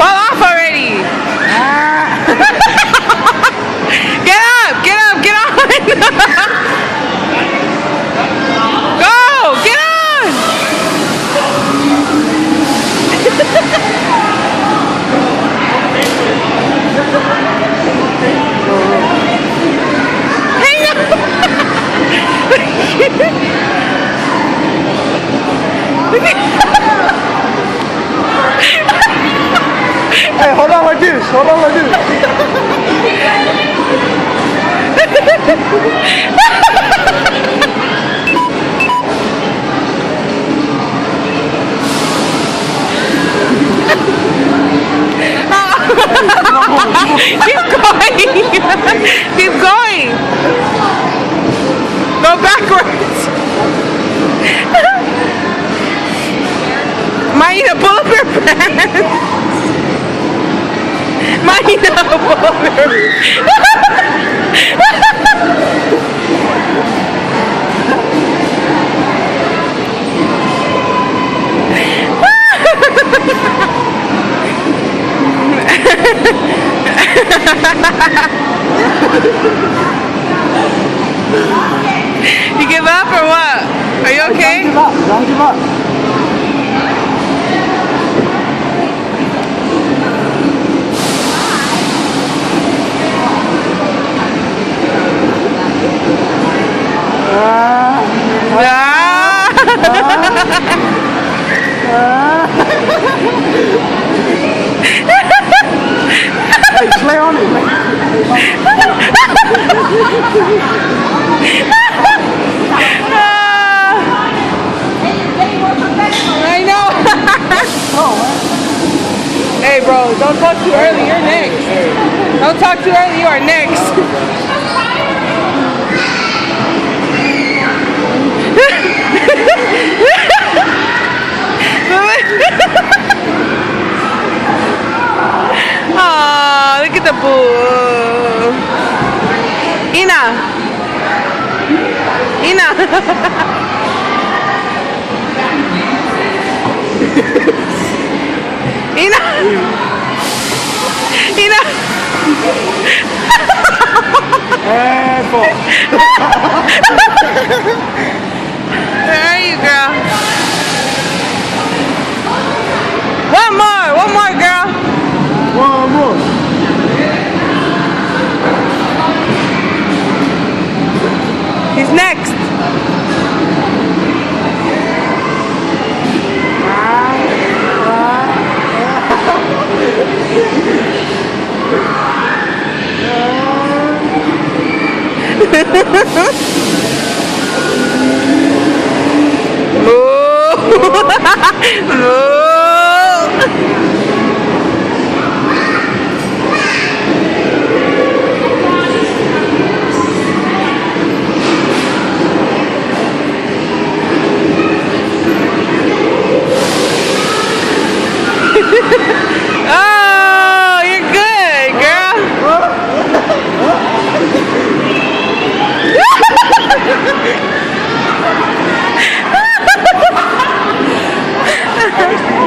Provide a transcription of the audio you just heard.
Fall off already. Get up, get up, get on. Go, get on. Hang Hey, hold on like this. Hold on like this. Keep going. Keep going. Go backwards. Maina, pull up your pants. Maina, pull up your You give up or what? Are you okay? Don't give up. Don't give up. Hey, play on it. I know. Hey, bro, don't talk too early. You're next. Don't talk too early. You are next. Oh, look at the pool. Ina. Ina. Ina. Ina. And fall. Where are you, girl? One more, girl. One more. He's next. Move. Move.